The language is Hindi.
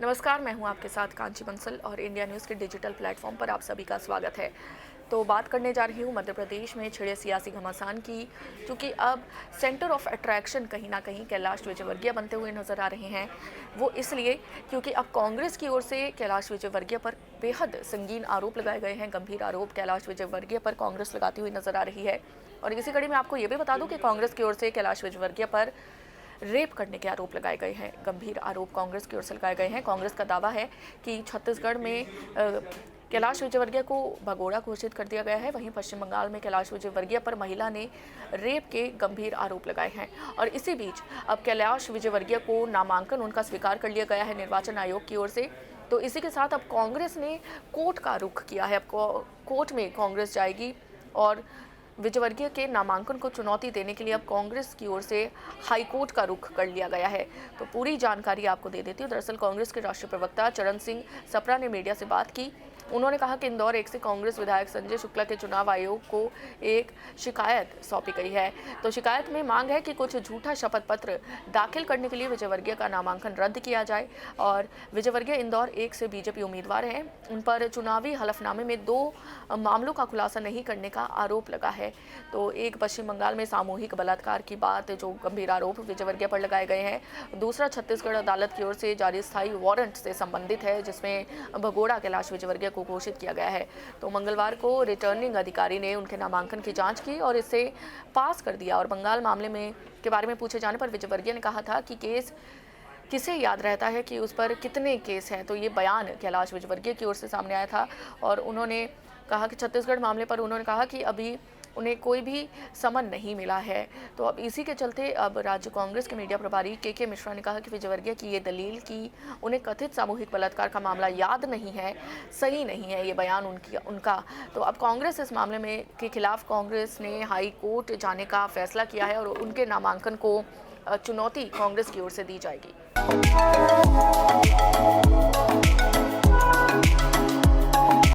नमस्कार, मैं हूं आपके साथ कांची बंसल और इंडिया न्यूज़ के डिजिटल प्लेटफॉर्म पर आप सभी का स्वागत है। तो बात करने जा रही हूं मध्य प्रदेश में छिड़े सियासी घमासान की, क्योंकि अब सेंटर ऑफ अट्रैक्शन कहीं ना कहीं कैलाश विजयवर्गीय बनते हुए नजर आ रहे हैं। वो इसलिए क्योंकि अब कांग्रेस की ओर से कैलाश विजयवर्गीय पर बेहद संगीन आरोप लगाए गए हैं। गंभीर आरोप कैलाश विजयवर्गीय पर कांग्रेस लगाती हुई नजर आ रही है। और इसी कड़ी में आपको ये भी बता दूं कि कांग्रेस की ओर से कैलाश विजयवर्गीय पर रेप करने के आरोप लगाए गए हैं। गंभीर आरोप कांग्रेस की ओर से लगाए गए हैं। कांग्रेस का दावा है कि छत्तीसगढ़ में कैलाश विजयवर्गीय को भगोड़ा घोषित कर दिया गया है। वहीं पश्चिम बंगाल में कैलाश विजयवर्गीय पर महिला ने रेप के गंभीर आरोप लगाए हैं। और इसी बीच अब कैलाश विजयवर्गीय को नामांकन उनका स्वीकार कर लिया गया है निर्वाचन आयोग की ओर से। तो इसी के साथ अब कांग्रेस ने कोर्ट का रुख किया है। अब कोर्ट में कांग्रेस जाएगी और विजयवर्गीय के नामांकन को चुनौती देने के लिए अब कांग्रेस की ओर से हाईकोर्ट का रुख कर लिया गया है। तो पूरी जानकारी आपको दे देती हूँ। दरअसल कांग्रेस के राष्ट्रीय प्रवक्ता चरण सिंह सप्रा ने मीडिया से बात की। उन्होंने कहा कि इंदौर 1 से कांग्रेस विधायक संजय शुक्ला के चुनाव आयोग को एक शिकायत सौंपी गई है। तो शिकायत में मांग है कि कुछ झूठा शपथ पत्र दाखिल करने के लिए विजयवर्गीय का नामांकन रद्द किया जाए। और विजयवर्गीय इंदौर 1 से बीजेपी उम्मीदवार हैं। उन पर चुनावी हलफनामे में 2 मामलों का खुलासा नहीं करने का आरोप लगा है। तो एक पश्चिम बंगाल में सामूहिक बलात्कार की बात, जो गंभीर आरोप विजयवर्गीय पर लगाए गए हैं। दूसरा छत्तीसगढ़ अदालत की ओर से जारी स्थायी वारंट से संबंधित है, जिसमें भगोड़ा कैलाश विजयवर्गीय को घोषित किया गया है। तो मंगलवार को रिटर्निंग अधिकारी ने उनके नामांकन की जांच की और इसे पास कर दिया। और बंगाल मामले में के बारे में पूछे जाने पर विजयवर्गीय ने कहा था कि केस किसे याद रहता है कि उस पर कितने केस हैं। तो ये बयान कैलाश विजयवर्गीय की ओर से सामने आया था। और उन्होंने कहा कि छत्तीसगढ़ मामले पर उन्होंने कहा कि अभी उन्हें कोई भी समन नहीं मिला है। तो अब इसी के चलते अब राज्य कांग्रेस के मीडिया प्रभारी के मिश्रा ने कहा कि विजयवर्गीय की ये दलील कि उन्हें कथित सामूहिक बलात्कार का मामला याद नहीं है, सही नहीं है, ये बयान उनका। तो अब कांग्रेस इस मामले में के खिलाफ कांग्रेस ने हाई कोर्ट जाने का फैसला किया है और उनके नामांकन को चुनौती कांग्रेस की ओर से दी जाएगी।